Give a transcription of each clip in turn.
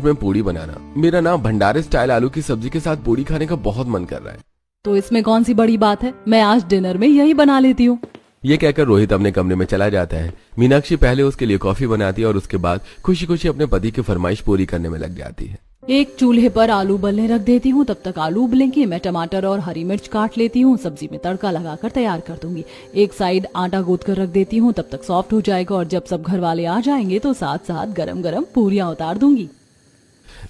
में पूड़ी बनाना। मेरा ना भंडारे स्टाइल आलू की सब्जी के साथ पूड़ी खाने का बहुत मन कर रहा है। तो इसमें कौन सी बड़ी बात है, मैं आज डिनर में यही बना लेती हूँ। ये कहकर रोहित अपने कमरे में चला जाता है। मीनाक्षी पहले उसके लिए कॉफी बनाती है और उसके बाद खुशी खुशी अपने पति की फरमाइश पूरी करने में लग जाती है। एक चूल्हे पर आलू उबलने रख देती हूँ, तब तक आलू उबलेंगे। मैं टमाटर और हरी मिर्च काट लेती हूँ, सब्जी में तड़का लगाकर तैयार कर दूंगी। एक साइड आटा गूंथ कर रख देती हूँ, तब तक सॉफ्ट हो जाएगा और जब सब घर वाले आ जाएंगे तो साथ साथ गरम गरम पूरियां उतार दूंगी।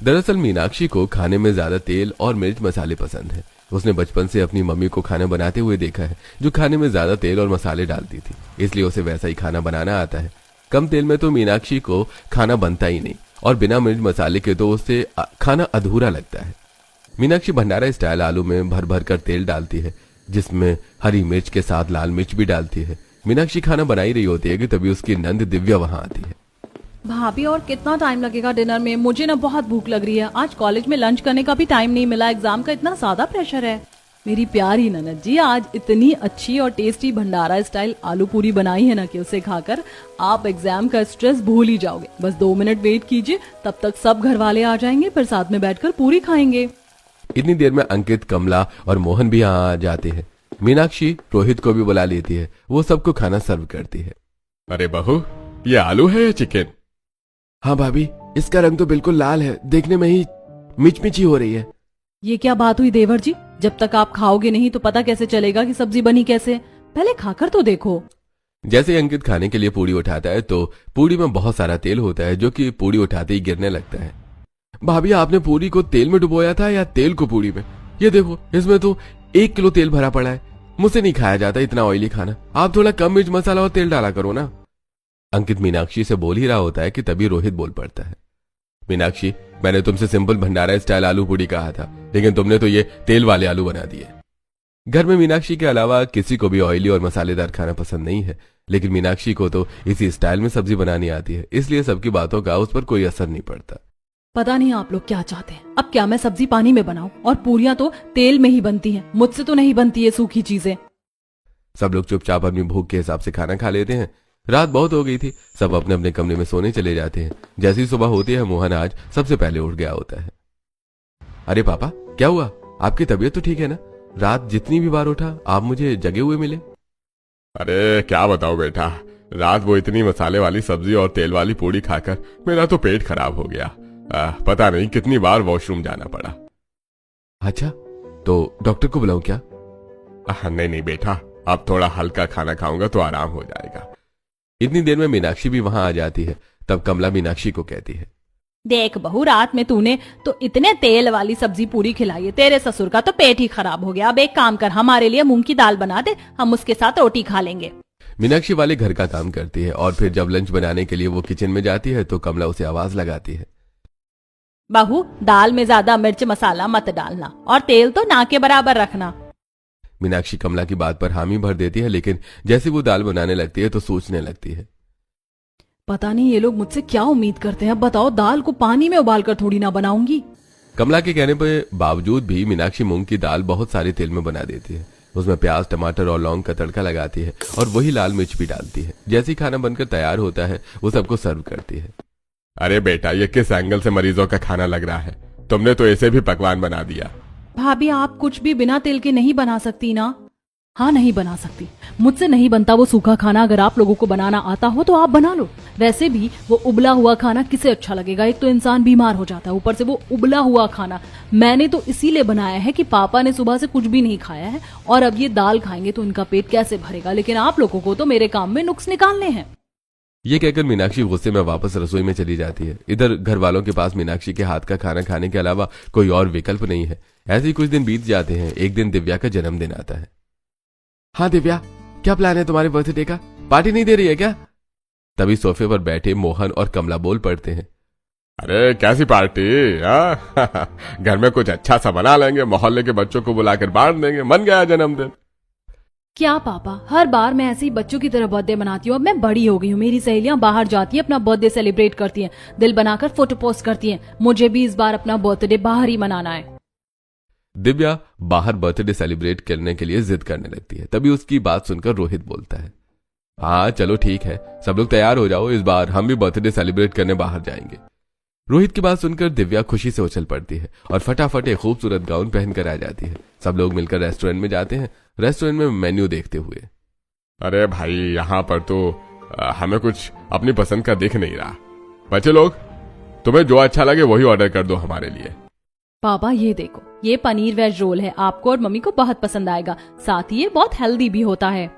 दरअसल मीनाक्षी को खाने में ज्यादा तेल और मिर्च मसाले पसंद है। उसने बचपन से अपनी मम्मी को खाना बनाते हुए देखा है, जो खाने में ज्यादा तेल और मसाले डालती थी, इसलिए उसे वैसा ही खाना बनाना आता है। कम तेल में तो मीनाक्षी को खाना बनता ही नहीं और बिना मिर्च मसाले के तो उससे खाना अधूरा लगता है। मीनाक्षी भंडारा स्टाइल आलू में भर भर कर तेल डालती है, जिसमें हरी मिर्च के साथ लाल मिर्च भी डालती है। मीनाक्षी खाना बना ही रही होती है कि तभी उसकी नंद दिव्या वहां आती है। भाभी और कितना टाइम लगेगा डिनर में? मुझे ना बहुत भूख लग रही है। आज कॉलेज में लंच करने का भी टाइम नहीं मिला, एग्जाम का इतना ज्यादा प्रेशर है। मेरी प्यारी ननद जी, आज इतनी अच्छी और टेस्टी भंडारा स्टाइल आलू पूरी बनाई है ना कि उसे खाकर आप एग्जाम का स्ट्रेस भूल ही जाओगे। बस 2 मिनट वेट कीजिए, तब तक सब घर वाले आ जाएंगे, फिर साथ में बैठकर पूरी खाएंगे। इतनी देर में अंकित, कमला और मोहन भी यहाँ आ जाते हैं। मीनाक्षी रोहित को भी बुला लेती है, वो सबको खाना सर्व करती है। अरे बहू, ये आलू है या चिकन? हाँ भाभी, इसका रंग तो बिल्कुल लाल है, देखने में ही मिचमिची हो रही है। ये क्या बात हुई देवर जी? जब तक आप खाओगे नहीं तो पता कैसे चलेगा कि सब्जी बनी कैसे? पहले खाकर तो देखो। जैसे ही अंकित खाने के लिए पूड़ी उठाता है तो पूड़ी में बहुत सारा तेल होता है, जो कि पूड़ी उठाते ही गिरने लगता है। भाभी, आपने पूड़ी को तेल में डुबोया था या तेल को पूड़ी में? ये देखो, इसमें तो 1 किलो तेल भरा पड़ा है। मुझसे नहीं खाया जाता इतना ऑयली खाना। आप थोड़ा कम मिर्च मसाला और तेल डाला करो ना। अंकित मीनाक्षी से बोल ही रहा होता है कि तभी रोहित बोल पड़ता है। मीनाक्षी, मैंने तुमसे सिंपल भंडारा स्टाइल आलू पूड़ी कहा था, लेकिन तुमने तो ये तेल वाले आलू बना दिए। घर में मीनाक्षी के अलावा किसी को भी ऑयली और मसालेदार खाना पसंद नहीं है, लेकिन मीनाक्षी को तो इसी स्टाइल में सब्जी बनानी आती है, इसलिए सबकी बातों का उस पर कोई असर नहीं पड़ता। पता नहीं आप लोग क्या चाहते हैं। अब क्या मैं सब्जी पानी में बनाऊं? और पूरियां तो तेल में ही बनती हैं, मुझसे तो नहीं बनती है सूखी चीजें। सब लोग चुपचाप अपनी भूख के हिसाब से खाना खा लेते हैं। रात बहुत हो गई थी, सब अपने अपने कमरे में सोने चले जाते हैं। जैसी सुबह होती है, मोहन आज सबसे पहले उठ गया होता है। अरे पापा, क्या हुआ? आपकी तबीयत तो ठीक है ना? रात जितनी भी बार उठा आप मुझे जगे हुए मिले। अरे क्या बताओ बेटा, रात वो इतनी मसाले वाली सब्जी और तेल वाली पूड़ी खाकर मेरा तो पेट खराब हो गया। पता नहीं कितनी बार वॉशरूम जाना पड़ा। अच्छा, तो डॉक्टर को बुलाऊं क्या? नहीं नहीं बेटा, अब थोड़ा हल्का खाना खाऊंगा तो आराम हो जाएगा। इतनी देर में मीनाक्षी भी वहां आ जाती है। तब कमला मीनाक्षी को कहती है, देख बहू, रात में तूने तो इतने तेल वाली सब्जी पूरी खिलाई है, तेरे ससुर का तो पेट ही खराब हो गया। अब एक काम कर, हमारे लिए मूंग की दाल बना दे, हम उसके साथ रोटी खा लेंगे। मीनाक्षी वाले घर का काम करती है और फिर जब लंच बनाने के लिए वो किचन में जाती है तो कमला उसे आवाज लगाती है, बहू, दाल में ज्यादा मिर्च मसाला मत डालना और तेल तो ना के बराबर रखना। मीनाक्षी कमला की बात पर हामी भर देती है, लेकिन जैसे वो दाल बनाने लगती है तो सोचने लगती है, पता नहीं ये लोग मुझसे क्या उम्मीद करते हैं। अब बताओ, दाल को पानी में उबालकर थोड़ी ना बनाऊंगी। कमला के कहने पर बावजूद भी मीनाक्षी मूंग की दाल बहुत सारे तेल में बना देती है। उसमें प्याज, टमाटर और लौंग का तड़का लगाती है और वही लाल मिर्च भी डालती है। जैसे ही खाना बनकर तैयार होता है वो सबको सर्व करती है। अरे बेटा, ये किस एंगल से मरीजों का खाना लग रहा है? तुमने तो ऐसे भी पकवान बना दिया। भाभी, आप कुछ भी बिना तेल के नहीं बना सकती ना? हाँ, नहीं बना सकती, मुझसे नहीं बनता वो सूखा खाना। अगर आप लोगों को बनाना आता हो तो आप बना लो। वैसे भी वो उबला हुआ खाना किसे अच्छा लगेगा? एक तो इंसान बीमार हो जाता है, ऊपर से वो उबला हुआ खाना। मैंने तो इसीलिए बनाया है कि पापा ने सुबह से कुछ भी नहीं खाया है और अब ये दाल खाएंगे तो इनका पेट कैसे भरेगा। लेकिन आप लोगों को तो मेरे काम में नुक्स निकालने हैं। ये कहकर मीनाक्षी गुस्से में वापस रसोई में चली जाती है। इधर घर वालों के पास मीनाक्षी के हाथ का खाना खाने के अलावा कोई और विकल्प नहीं है। ऐसे ही कुछ दिन बीत जाते हैं। एक दिन दिव्या का जन्मदिन आता है। हाँ दिव्या, क्या प्लान है तुम्हारे बर्थडे का? पार्टी नहीं दे रही है क्या? तभी सोफे पर बैठे मोहन और कमला बोल पड़ते हैं, अरे कैसी पार्टी? घर में कुछ अच्छा सा बना लेंगे, मोहल्ले के बच्चों को बुलाकर बांट देंगे, मन गया जन्मदिन। क्या पापा, हर बार मैं ऐसे ही बच्चों की तरह बर्थडे मनाती हूँ। अब मैं बड़ी हो गई हूँ, मेरी सहेलियां बाहर जाती हैं, अपना बर्थडे सेलिब्रेट करती हैं, दिल बनाकर फोटो पोस्ट करती हैं। मुझे भी इस बार अपना बर्थडे बाहर ही मनाना है। दिव्या बाहर बर्थडे सेलिब्रेट करने के लिए जिद करने लगती है। तभी उसकी बात सुनकर रोहित बोलता है, हाँ चलो ठीक है, सब लोग तैयार हो जाओ, इस बार हम भी बर्थडे सेलिब्रेट करने बाहर जाएंगे। रोहित की बात सुनकर दिव्या खुशी से उछल पड़ती है और फटाफट एक खूबसूरत गाउन पहनकर आ जाती है। सब लोग मिलकर रेस्टोरेंट में जाते हैं। रेस्टोरेंट में मेन्यू देखते हुए, अरे भाई यहाँ पर तो हमें कुछ अपनी पसंद का दिख नहीं रहा। बच्चे लोग, तुम्हें जो अच्छा लगे वही ऑर्डर कर दो हमारे लिए। पापा ये देखो, ये पनीर वेज रोल है, आपको और मम्मी को बहुत पसंद आएगा, साथ ही ये बहुत हेल्दी भी होता है।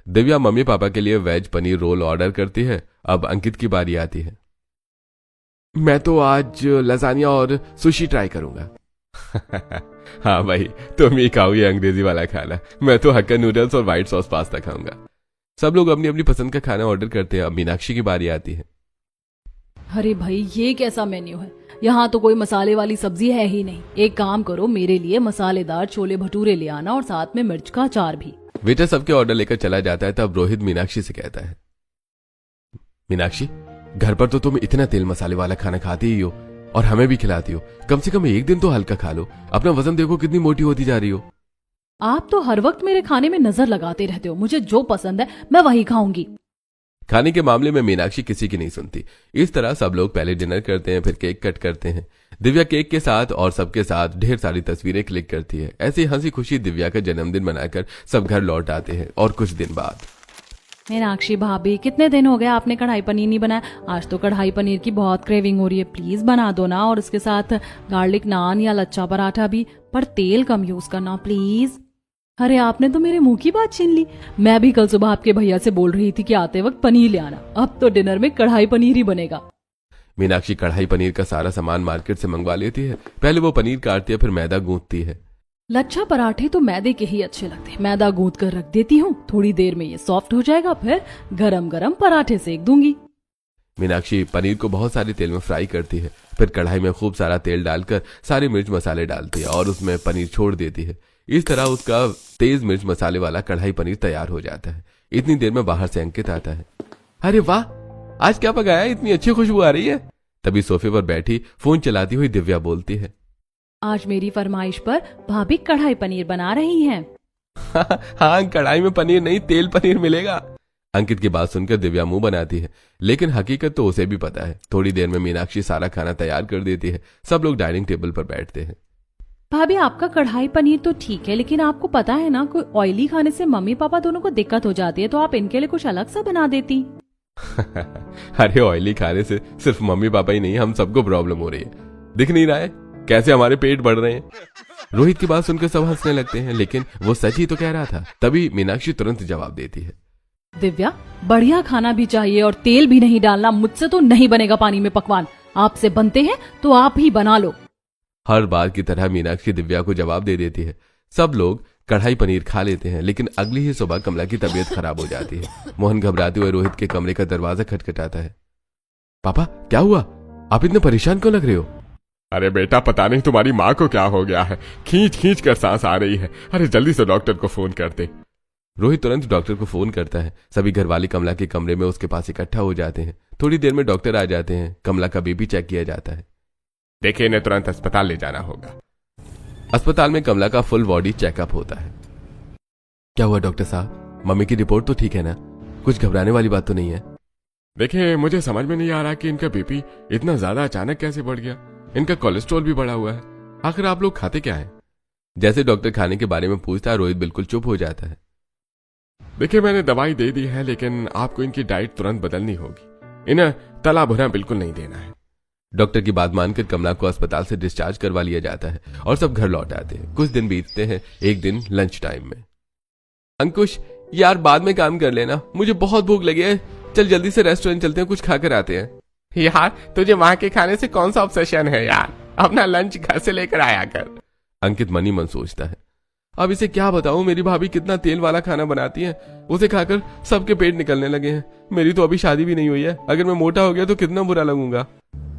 दिव्या मम्मी पापा के लिए वेज पनीर रोल ऑर्डर करती है। अब अंकित की बारी आती है। मैं तो आज लजानिया और सुशी ट्राई करूंगा। हाँ भाई, तुम ही खाओ ये अंग्रेजी वाला खाना, मैं तो हक्का नूडल्स और व्हाइट सॉस पास्ता खाऊंगा। सब लोग अपनी अपनी पसंद का खाना ऑर्डर करते हैं। अब मीनाक्षी की बारी आती है। अरे भाई, ये कैसा मेन्यू है? यहाँ तो कोई मसाले वाली सब्जी है ही नहीं। एक काम करो, मेरे लिए मसालेदार छोले भटूरे ले आना और साथ में मिर्च का अचार भी। वेटर सबके ऑर्डर लेकर चला जाता है। तब रोहित मीनाक्षी से कहता है, मीनाक्षी, घर पर तो तुम इतना तेल मसाले वाला खाना खाती ही हो और हमें भी खिलाती हो। कम से कम एक दिन तो हल्का खा लो। अपना वजन देखो कितनी मोटी होती जा रही हो। आप तो हर वक्त मेरे खाने में नजर लगाते रहते हो। मुझे जो पसंद है मैं वही खाऊंगी। खाने के मामले में मीनाक्षी किसी की नहीं सुनती। इस तरह सब लोग पहले डिनर करते हैं, फिर केक कट करते हैं। दिव्या केक के साथ और सबके साथ ढेर सारी तस्वीरें क्लिक करती है। ऐसी हंसी खुशी दिव्या का जन्मदिन मनाकर सब घर लौट आते हैं। और कुछ दिन बाद, मीनाक्षी भाभी, कितने दिन हो गए आपने कढ़ाई पनीर नहीं बनाया? आज तो कढ़ाई पनीर की बहुत क्रेविंग हो रही है, प्लीज बना दो ना। और उसके साथ गार्लिक नान या लच्छा पराठा भी, पर तेल कम यूज करना प्लीज। अरे आपने तो मेरे मुंह की बात छीन ली। मैं भी कल सुबह आपके भैया से बोल रही थी कि आते वक्त पनीर ले आना। अब तो डिनर में कढ़ाई पनीर ही बनेगा। मीनाक्षी कढ़ाई पनीर का सारा सामान मार्केट से मंगवा लेती है। पहले वो पनीर काटती है, फिर मैदा गूंथती है। लच्छा पराठे तो मैदे के ही अच्छे लगते हैं। मैदा गूंथ कर रख देती हूँ, थोड़ी देर में ये सॉफ्ट हो जाएगा, फिर गरम गरम पराठे सेक दूंगी। मीनाक्षी पनीर को बहुत सारे तेल में फ्राई करती है, फिर कढ़ाई में खूब सारा तेल डालकर सारे मिर्च मसाले डालती है और उसमें पनीर छोड़ देती है। इस तरह उसका तेज मिर्च मसाले वाला कढ़ाई पनीर तैयार हो जाता है। इतनी देर में बाहर से अंकित आता है। अरे वाह, आज क्या पकाया? इतनी अच्छी खुशबू आ रही है। तभी सोफे पर बैठी फोन चलाती हुई दिव्या बोलती है, आज मेरी फरमाइश पर भाभी कढ़ाई पनीर बना रही हैं। हाँ, कढ़ाई में पनीर नहीं, तेल पनीर मिलेगा। अंकित की बात सुनकर दिव्या मुंह बनाती है, लेकिन हकीकत तो उसे भी पता है। थोड़ी देर में मीनाक्षी सारा खाना तैयार कर देती है। सब लोग डाइनिंग टेबल पर बैठते हैं। भाभी, आपका कढ़ाई पनीर तो ठीक है, लेकिन आपको पता है ना, कोई ऑयली खाने से मम्मी पापा दोनों को दिक्कत हो जाती है, तो आप इनके लिए कुछ अलग सा बना देती। अरे ऑयली खाने से सिर्फ मम्मी पापा ही नहीं, हम सबको प्रॉब्लम हो रही है। दिख नहीं रहा है कैसे हमारे पेट बढ़ रहे हैं? रोहित की बात सुनकर सब हंसने लगते हैं, लेकिन वो सच ही तो कह रहा था। तभी मीनाक्षी तुरंत जवाब देती है, दिव्या, बढ़िया खाना भी चाहिए और तेल भी नहीं डालना। मुझसे तो नहीं बनेगा पानी में पकवान। आपसे बनते हैं तो आप ही बना लो। हर बार की तरह मीनाक्षी दिव्या को जवाब दे देती है। सब लोग कढ़ाई पनीर खा लेते हैं, लेकिन अगली ही सुबह कमला की तबीयत खराब हो जाती है। मोहन घबराते हुए रोहित के कमरे का दरवाजा खटखटाता है। पापा, क्या हुआ? आप इतने परेशान क्यों लग रहे हो? अरे बेटा, पता नहीं तुम्हारी माँ को क्या हो गया है, खींच खींच कर सांस आ रही है। अरे जल्दी से डॉक्टर को फोन कर दे। रोहित तुरंत डॉक्टर को फोन करता है। सभी घरवाले कमला के कमरे में उसके पास इकट्ठा हो जाते हैं। थोड़ी देर में डॉक्टर आ जाते हैं। कमला का बीपी चेक किया जाता है। देखिए, इन्हें तुरंत अस्पताल ले जाना होगा। अस्पताल में कमला का फुल बॉडी चेकअप होता है। क्या हुआ डॉक्टर साहब? मम्मी की रिपोर्ट तो ठीक है ना? कुछ घबराने वाली बात तो नहीं है? देखिए, मुझे समझ में नहीं आ रहा कि इनका बीपी इतना ज्यादा अचानक कैसे बढ़ गया। इनका कोलेस्ट्रॉल भी बढ़ा हुआ है। आखिर आप लोग खाते क्या है? जैसे डॉक्टर खाने के बारे में पूछता है, रोहित बिल्कुल चुप हो जाता है। देखिए, मैंने दवाई दे दी है, लेकिन आपको इनकी डाइट तुरंत बदलनी होगी। इन्हें तला भुना बिल्कुल नहीं देना है। डॉक्टर की बात मानकर कमला को अस्पताल से डिस्चार्ज करवा लिया जाता है और सब घर लौट आते हैं। कुछ दिन बीतते हैं। एक दिन लंच टाइम में, अंकुश यार, बाद में काम कर लेना, मुझे बहुत भूख लगी है। चल जल्दी से रेस्टोरेंट चलते हैं, कुछ खाकर आते हैं। यार, तुझे वहां के खाने से कौन सा ऑब्सेशन है यार? अपना लंच घर से लेकर आया कर। अंकित मन ही मन सोचता है, अब इसे क्या बताऊं, मेरी भाभी कितना तेल वाला खाना बनाती है। उसे खाकर सबके पेट निकलने लगे हैं। मेरी तो अभी शादी भी नहीं हुई है। अगर मैं मोटा हो गया तो कितना बुरा लगूंगा।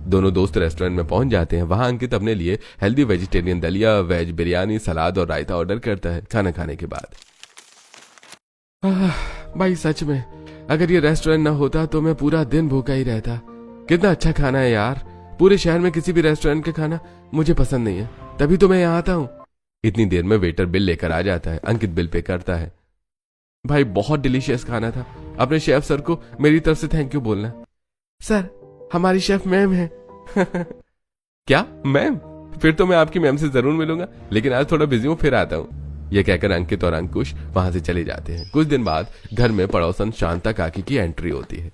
दोनों दोस्त रेस्टोरेंट में पहुंच जाते हैं। वहां अंकित अपने लिए हेल्दी वेजिटेरियन दलिया, वेज बिरयानी, सलाद और रायता ऑर्डर करता है। खाना खाने के बाद, भाई सच में अगर ये रेस्टोरेंट ना होता तो मैं पूरा दिन भूखा ही रहता। कितना अच्छा खाना है यार। पूरे शहर में किसी भी रेस्टोरेंट का खाना मुझे पसंद नहीं है, तभी तो मैं यहाँ आता हूँ। इतनी देर में वेटर बिल लेकर आ जाता है। अंकित बिल पे करता है। भाई बहुत डिलीशियस खाना था। अपने शेफ सर को मेरी तरफ से थैंक यू बोलना। सर, हमारी शेफ मैम है। क्या मैम? फिर तो मैं आपकी मैम से जरूर मिलूंगा, लेकिन आज थोड़ा बिजी हूँ, फिर आता हूँ। यह कहकर अंकित और अंकुश वहां से चले जाते हैं। कुछ दिन बाद घर में पड़ोसन शांता काकी की एंट्री होती है।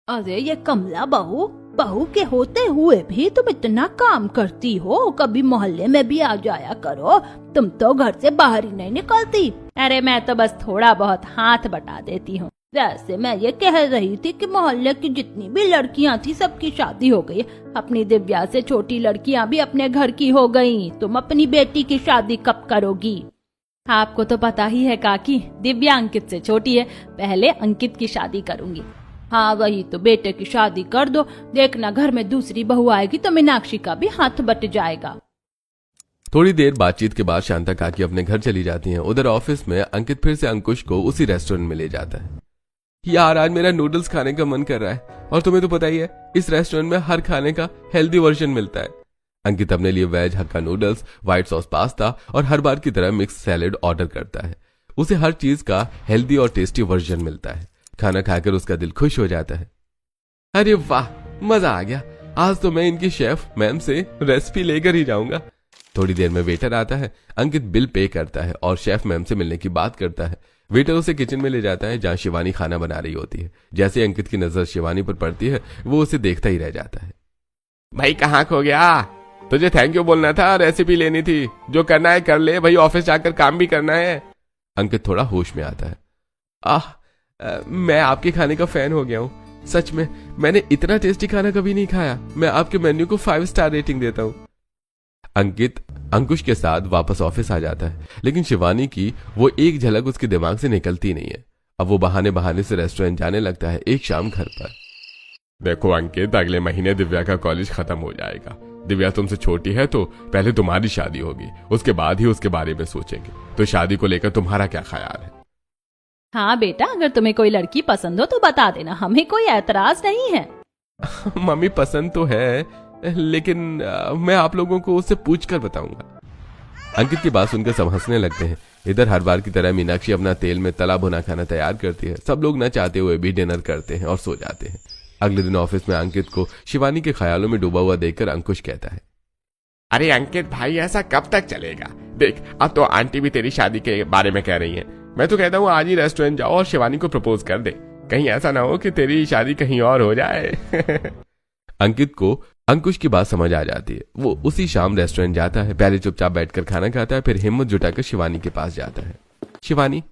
अरे ये कमला बहू, बहू के होते हुए भी तुम इतना काम करती हो, कभी मोहल्ले में भी आ जाया करो, तुम तो घर से बाहर ही नहीं निकलती। अरे मैं तो बस थोड़ा बहुत हाथ बटा देती हूँ। वैसे मैं ये कह रही थी कि मोहल्ले की जितनी भी लड़कियां थी सबकी शादी हो गई। अपनी दिव्या से छोटी लड़कियां भी अपने घर की हो गई। तुम अपनी बेटी की शादी कब करोगी? आपको तो पता ही है काकी, दिव्या अंकित से छोटी है, पहले अंकित की शादी करूंगी। हाँ वही तो, बेटे की शादी कर दो, देखना घर में दूसरी बहू आएगी तो मीनाक्षी का भी हाथ बट जाएगा। थोड़ी देर बातचीत के बाद शांता काकी अपने घर चली जाती हैं। उधर ऑफिस में अंकित फिर से अंकुश को उसी रेस्टोरेंट में ले जाता है। यार आज मेरा नूडल्स खाने का मन कर रहा है, और तुम्हें तो पता ही है इस रेस्टोरेंट में हर खाने का हेल्दी वर्जन मिलता है। अंकित अपने लिए veg hakka noodles, white sauce pasta और हर बार की तरह मिक्स सैलेड ऑर्डर करता है। उसे हर चीज का हेल्दी और टेस्टी वर्जन मिलता है। खाना खाकर उसका दिल खुश हो जाता है। अरे वाह, मजा आ गया, आज तो मैं इनकी शेफ मैम से रेसिपी लेकर ही जाऊंगा। थोड़ी देर में वेटर आता है। अंकित बिल पे करता है और शेफ मैम से मिलने की बात करता है। वेटर उसे किचन में ले जाता है जहां शिवानी खाना बना रही होती है। जैसे अंकित की नजर शिवानी पर पड़ती है, वो उसे देखता ही रह जाता है। भाई कहाँ खो गया? तुझे थैंक यू बोलना था, रेसिपी लेनी थी। जो करना है कर ले भाई, ऑफिस जाकर काम भी करना है। अंकित थोड़ा होश में आता है। मैं आपके खाने का फैन हो गया हूँ, सच में मैंने इतना टेस्टी खाना कभी नहीं खाया। मैं आपके मेन्यू को 5 स्टार रेटिंग देता हूँ। अंकित अंकुश के साथ वापस ऑफिस आ जाता है, लेकिन शिवानी की वो एक झलक उसके दिमाग से निकलती नहीं है। अब वो बहाने बहाने से रेस्टोरेंट जाने लगता है। एक शाम घर पर, देखो अंकित, अगले महीने दिव्या का कॉलेज खत्म हो जाएगा। दिव्या तुमसे छोटी है तो पहले तुम्हारी शादी होगी, उसके बाद ही उसके बारे में सोचेंगे। तो शादी को लेकर तुम्हारा क्या ख्याल है? हाँ बेटा, अगर तुम्हें कोई लड़की पसंद हो तो बता देना, हमें कोई ऐतराज नहीं है। मम्मी पसंद तो है, लेकिन मैं आप लोगों को उससे पूछकर बताऊंगा। अंकित की बात सुनकर सब हंसने लगते हैं। इधर हर बार की तरह मीनाक्षी अपना तेल में तला भुना खाना तैयार करती है। सब लोग न चाहते हुए भी डिनर करते हैं और सो जाते हैं। अगले दिन ऑफिस में अंकित को शिवानी के ख्यालों में डूबा हुआ देखकर अंकुश कहता है, अरे अंकित भाई, ऐसा कब तक चलेगा? देख, अब तो आंटी भी तेरी शादी के बारे में कह रही है। मैं तो कहता हूँ आज ही रेस्टोरेंट जाओ और शिवानी को प्रपोज कर दे। कहीं ऐसा ना हो कि तेरी शादी कहीं और हो जाए। अंकित को अंकुश की बात समझ आ जाती है। वो उसी शाम रेस्टोरेंट जाता है। पहले चुपचाप बैठकर खाना खाता है, फिर हिम्मत जुटाकर शिवानी के पास जाता है। शिवानी,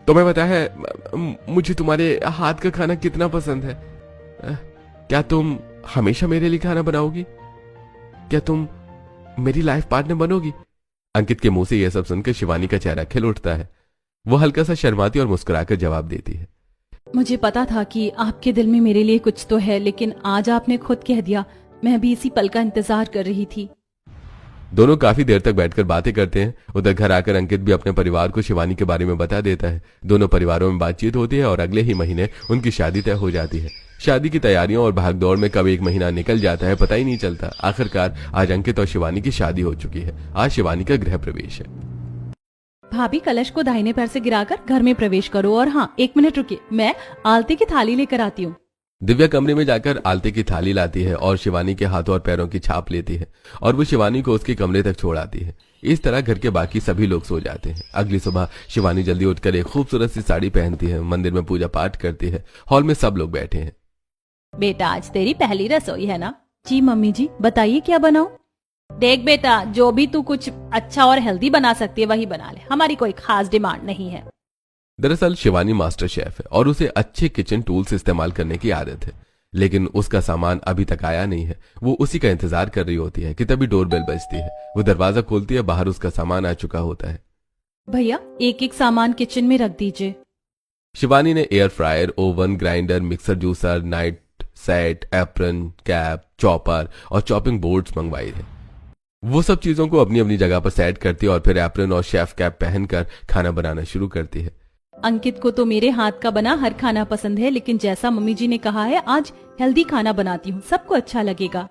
तुम्हें पता है मुझे तुम्हारे हाथ का खाना कितना पसंद है। क्या तुम हमेशा मेरे लिए खाना बनाओगी? क्या तुम मेरी लाइफ पार्टनर बनोगी? अंकित के मुंह से यह सब सुनकर शिवानी का चेहरा खिल उठता है। वो हल्का सा शर्माती और मुस्कुराकर जवाब देती है, मुझे पता था कि आपके दिल में मेरे लिए कुछ तो है, लेकिन आज आपने खुद कह दिया। मैं भी इसी पल का इंतजार कर रही थी। दोनों काफी देर तक बैठकर बातें करते हैं। उधर घर आकर अंकित भी अपने परिवार को शिवानी के बारे में बता देता है। दोनों परिवारों में बातचीत होती है और अगले ही महीने उनकी शादी तय हो जाती है। शादी की तैयारियों और भागदौड़ में कब एक महीना निकल जाता है पता ही नहीं चलता। आखिरकार आज अंकित और शिवानी की शादी हो चुकी है। आज शिवानी का गृह प्रवेश है। भाभी, कलश को दाहिने पैर से गिराकर घर में प्रवेश करो। और हाँ, 1 मिनट रुकिए, मैं आलती की थाली लेकर आती हूँ। दिव्या कमरे में जाकर आलते की थाली लाती है और शिवानी के हाथों और पैरों की छाप लेती है और वो शिवानी को उसके कमरे तक छोड़ आती है। इस तरह घर के बाकी सभी लोग सो जाते हैं। अगली सुबह शिवानी जल्दी उठकर एक खूबसूरत सी साड़ी पहनती है, मंदिर में पूजा पाठ करती है। हॉल में सब लोग बैठे हैं। बेटा, आज तेरी पहली रसोई है ना? जी मम्मी जी, बताइए क्या बनाऊं? देख बेटा, जो भी तू कुछ अच्छा और हेल्दी बना सकती है वही बना ले, हमारी कोई खास डिमांड नहीं है। दरअसल शिवानी मास्टर शेफ है और उसे अच्छे किचन टूल्स इस्तेमाल करने की आदत है, लेकिन उसका सामान अभी तक आया नहीं है। वो उसी का इंतजार कर रही होती है कि तभी डोरबेल बजती है। वो दरवाजा खोलती है, बाहर उसका सामान आ चुका होता है। भैया, एक एक सामान किचन में रख दीजिए। शिवानी ने air fryer, oven, grinder, mixer, juicer, night set, apron, cap, chopper और चॉपिंग बोर्ड्स मंगवाई है। वो सब चीजों को अपनी अपनी जगह पर सेट करती है और फिर एप्रन और शेफ कैप पहनकर खाना बनाना शुरू करती है। अंकित को तो मेरे हाथ का बना हर खाना पसंद है, लेकिन जैसा मम्मी जी ने कहा है आज हेल्दी खाना बनाती हूँ, सबको अच्छा लगेगा।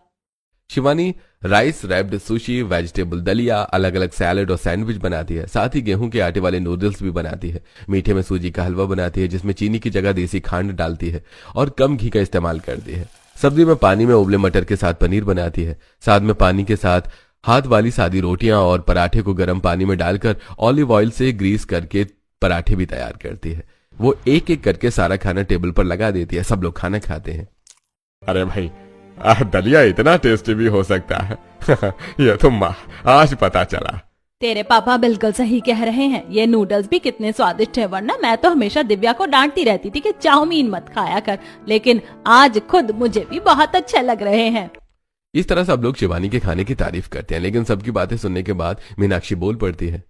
Shivani rice wrapped sushi, vegetable दलिया, अलग अलग सैलेड और सैंडविच बनाती है। साथ ही गेहूं के आटे वाले नूडल्स भी बनाती है। मीठे में सूजी का हलवा बनाती है जिसमें चीनी की जगह देसी खांड डालती है और कम घी का इस्तेमाल करती है। सब्जी में पानी में उबले मटर के साथ पनीर बनाती है। साथ में पानी के साथ हाथ वाली सादी रोटियां और पराठे को गर्म पानी में डालकर ऑलिव ऑयल से ग्रीस करके पराठे भी तैयार करती है। वो एक एक करके सारा खाना टेबल पर लगा देती है। सब लोग खाना खाते हैं। अरे भाई, दलिया इतना टेस्टी भी हो सकता है। यह तो माँ आज पता चला। तेरे पापा बिल्कुल सही कह रहे हैं, ये नूडल्स भी कितने स्वादिष्ट है। वरना मैं तो हमेशा दिव्या को डांटती रहती थी कि चाउमीन मत खाया कर, लेकिन आज खुद मुझे भी बहुत अच्छे लग रहे हैं। इस तरह सब लोग शिवानी के खाने की तारीफ करते हैं, लेकिन सबकी बातें सुनने के बाद मीनाक्षी बोल पड़ती है।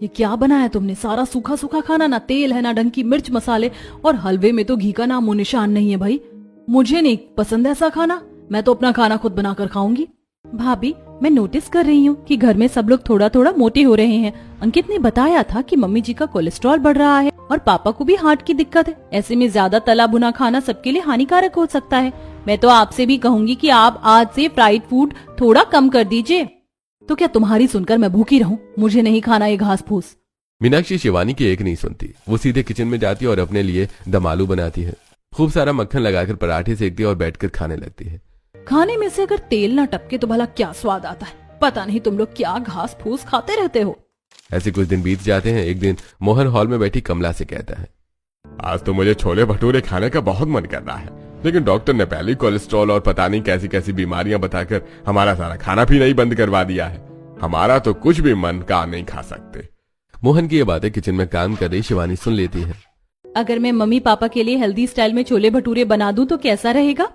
ये क्या बनाया तुमने? सारा सूखा सूखा खाना, ना तेल है ना ढंग की मिर्च मसाले, और हलवे में तो घी का नामो निशान नहीं है। भाई मुझे नहीं पसंद ऐसा खाना, मैं तो अपना खाना खुद बनाकर खाऊंगी। भाभी, मैं नोटिस कर रही हूँ कि घर में सब लोग थोड़ा थोड़ा मोटे हो रहे हैं। अंकित ने बताया था कि मम्मी जी का कोलेस्ट्रॉल बढ़ रहा है और पापा को भी हार्ट की दिक्कत है। ऐसे में ज्यादा तला भुना खाना सबके लिए हानिकारक हो सकता है। मैं तो आपसे भी कहूंगी कि आप आज से फ्राइड फूड थोड़ा कम कर दीजिए। तो क्या तुम्हारी सुनकर मैं भूखी रहूं? मुझे नहीं खाना ये घास फूस। मीनाक्षी शिवानी की एक नहीं सुनती। वो सीधे किचन में जाती है और अपने लिए दम आलू बनाती है। खूब सारा मक्खन लगाकर पराठे सेकती है और बैठकर खाने लगती है। खाने में से अगर तेल ना टपके तो भला क्या स्वाद आता है? पता नहीं तुम लोग क्या घास फूस खाते रहते हो। ऐसे कुछ दिन बीत जाते हैं। एक दिन मोहन हॉल में बैठी कमला से कहता है, आज तो मुझे छोले भटूरे खाने का बहुत मन कर रहा है, लेकिन डॉक्टर ने पहले ही कोलेस्ट्रॉल और पता नहीं कैसी कैसी बीमारियां बताकर हमारा सारा खाना पीना ही बंद करवा दिया है। हमारा तो कुछ भी मन का नहीं खा सकते। मोहन की ये बातें किचन में काम कर रही शिवानी सुन लेती है। अगर मैं मम्मी पापा के लिए हेल्दी स्टाइल में छोले भटूरे बना दूं तो कैसा रहेगा?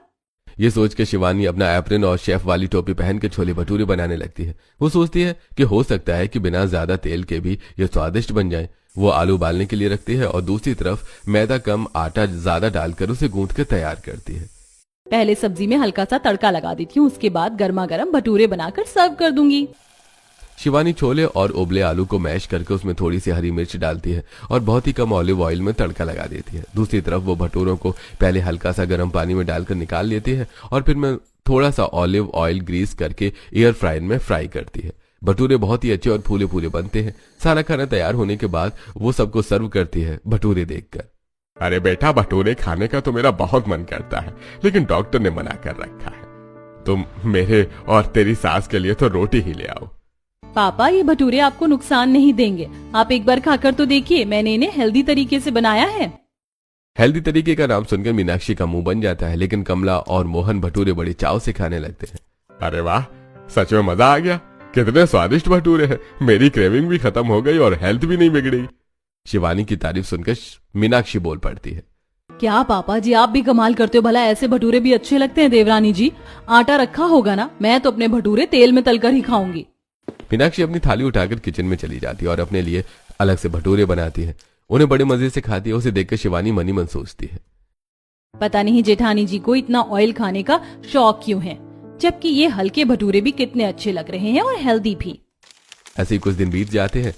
ये सोच के शिवानी अपना एप्रन और शेफ वाली टोपी पहन के छोले भटूरे बनाने लगती है। वो सोचती है कि हो सकता है कि बिना ज्यादा तेल के भी ये स्वादिष्ट बन जाए। वो आलू उबालने के लिए रखती है और दूसरी तरफ मैदा कम आटा ज्यादा डालकर उसे गूंथ कर तैयार करती है। पहले सब्जी में हल्का सा तड़का लगा देती हूँ, उसके बाद गर्मा गर्म भटूरे बनाकर सर्व कर दूंगी। शिवानी छोले और उबले आलू को मैश करके उसमें थोड़ी सी हरी मिर्च डालती है और बहुत ही कम ऑलिव ऑयल में तड़का लगा देती है। दूसरी तरफ वो भटूरों को पहले हल्का सा गर्म पानी में डालकर निकाल लेती है और फिर में थोड़ा सा ऑलिव ऑयल ग्रीस करके एयर फ्रायर में फ्राई करती है। भटूरे बहुत ही अच्छे और फूले फूले बनते हैं। सारा खाना तैयार होने के बाद वो सबको सर्व करती है भटूरे देखकर। अरे बेटा, भटूरे खाने का तो मेरा बहुत मन करता है, लेकिन डॉक्टर ने मना कर रखा है। तुम मेरे और तेरी सास के लिए तो रोटी ही ले आओ। पापा, ये भटूरे आपको नुकसान नहीं देंगे, आप एक बार खाकर तो देखिए। मैंने इन्हें हेल्दी तरीके से बनाया है। हेल्दी तरीके का नाम सुनकर मीनाक्षी का मुंह बन जाता है, लेकिन कमला और मोहन भटूरे बड़े चाव से खाने लगते हैं। अरे वाह, सच में मजा आ गया। कितने स्वादिष्ट भटूरे हैं। मेरी क्रेविंग भी खत्म हो गई और हेल्थ भी नहीं बिगड़ी। शिवानी की तारीफ सुनकर मीनाक्षी बोल पड़ती है, क्या पापा जी, आप भी कमाल करते हो। भला ऐसे भटूरे भी अच्छे लगते हैं देवरानी जी? आटा रखा होगा ना? मैं तो अपने भटूरे तेल में तलकर ही खाऊंगी। मीनाक्षी अपनी थाली उठाकर किचन में चली जाती है और अपने लिए अलग से भटूरे बनाती है। उन्हें बड़े मजे से खाती है। उसे देखकर शिवानी मनी मन सोचती है, पता नहीं जेठानी जी को इतना ऑयल खाने का शौक क्यों है, जबकि ये हल्के भटूरे भी कितने अच्छे लग रहे हैं और हेल्दी भी। ऐसे ही कुछ दिन बीत जाते हैं।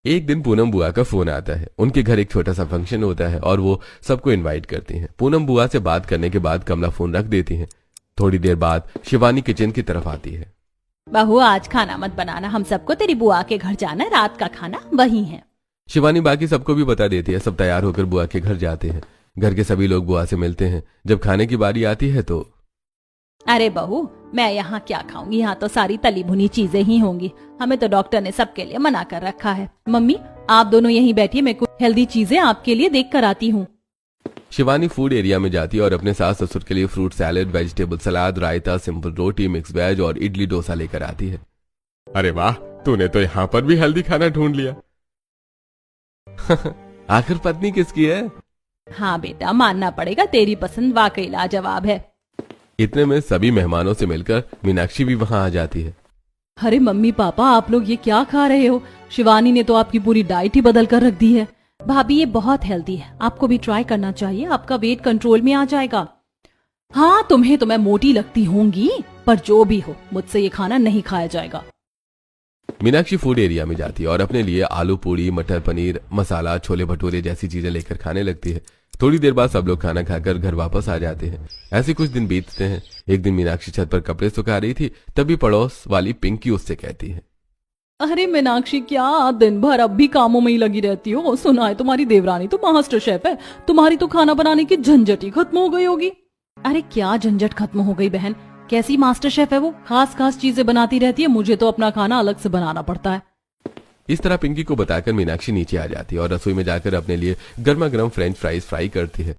एक दिन पूनम बुआ का फोन आता है। उनके घर एक छोटा सा फंक्शन होता है और वो सबको इनवाइट करती हैं। पूनम बुआ से बात करने के बाद कमला फोन रख देती है। थोड़ी देर बाद शिवानी किचन की तरफ आती है। बहू, आज खाना मत बनाना, हम सबको तेरी बुआ के घर जाना है, रात का खाना वही है। शिवानी बाकी सबको भी बता देती है। सब तैयार होकर बुआ के घर जाते हैं। घर के सभी लोग बुआ से मिलते हैं। जब खाने की बारी आती है तो अरे बहू, मैं यहाँ क्या खाऊंगी? यहाँ तो सारी तली भुनी चीजें ही होंगी। हमें तो डॉक्टर ने सबके लिए मना कर रखा है। मम्मी, आप दोनों यहीं बैठिए, मैं कुछ हेल्दी चीजें आपके लिए देख कर आती हूँ। शिवानी फूड एरिया में जाती है और अपने सास ससुर के लिए फ्रूट सैलेड, वेजिटेबल सलाद, रायता, सिंपल रोटी, मिक्स वेज और इडली डोसा लेकर आती है। अरे वाह, तूने तो यहाँ पर भी हेल्दी खाना ढूंढ लिया। आखिर पत्नी किसकी है? हाँ बेटा, मानना पड़ेगा, तेरी पसंद वाकई लाजवाब है। इतने में सभी मेहमानों से मिलकर मीनाक्षी भी वहां आ जाती है। अरे मम्मी पापा, आप लोग ये क्या खा रहे हो? शिवानी ने तो आपकी पूरी डाइट ही बदल कर रख दी है। भाभी, ये बहुत हेल्दी है, आपको भी ट्राई करना चाहिए, आपका वेट कंट्रोल में आ जाएगा। हाँ, तुम्हें तो मैं मोटी लगती होंगी, पर जो भी हो, मुझसे ये खाना नहीं खाया जाएगा। मीनाक्षी फूड एरिया में जाती है और अपने लिए आलू पूड़ी, मटर पनीर मसाला, छोले भटूरे जैसी चीजें लेकर खाने लगती है। थोड़ी देर बाद सब लोग खाना खाकर घर वापस आ जाते हैं। ऐसे कुछ दिन बीतते हैं। एक दिन मीनाक्षी छत पर कपड़े सुखा रही थी, तभी पड़ोस वाली पिंकी उससे कहती है, अरे मीनाक्षी, क्या दिन भर अब भी कामों में ही लगी रहती हो? सुना है तुम्हारी देवरानी तो मास्टर शेफ है, तुम्हारी तो खाना बनाने की झंझट ही खत्म हो गई होगी। अरे क्या झंझट खत्म हो गई बहन, कैसी मास्टर शेफ है वो, खास खास चीजें बनाती रहती है, मुझे तो अपना खाना अलग से बनाना पड़ता है। इस तरह पिंकी को बताकर मीनाक्षी नीचे आ जाती है और रसोई में जाकर अपने लिए गर्मा गर्म फ्रेंच फ्राइज फ्राई करती है।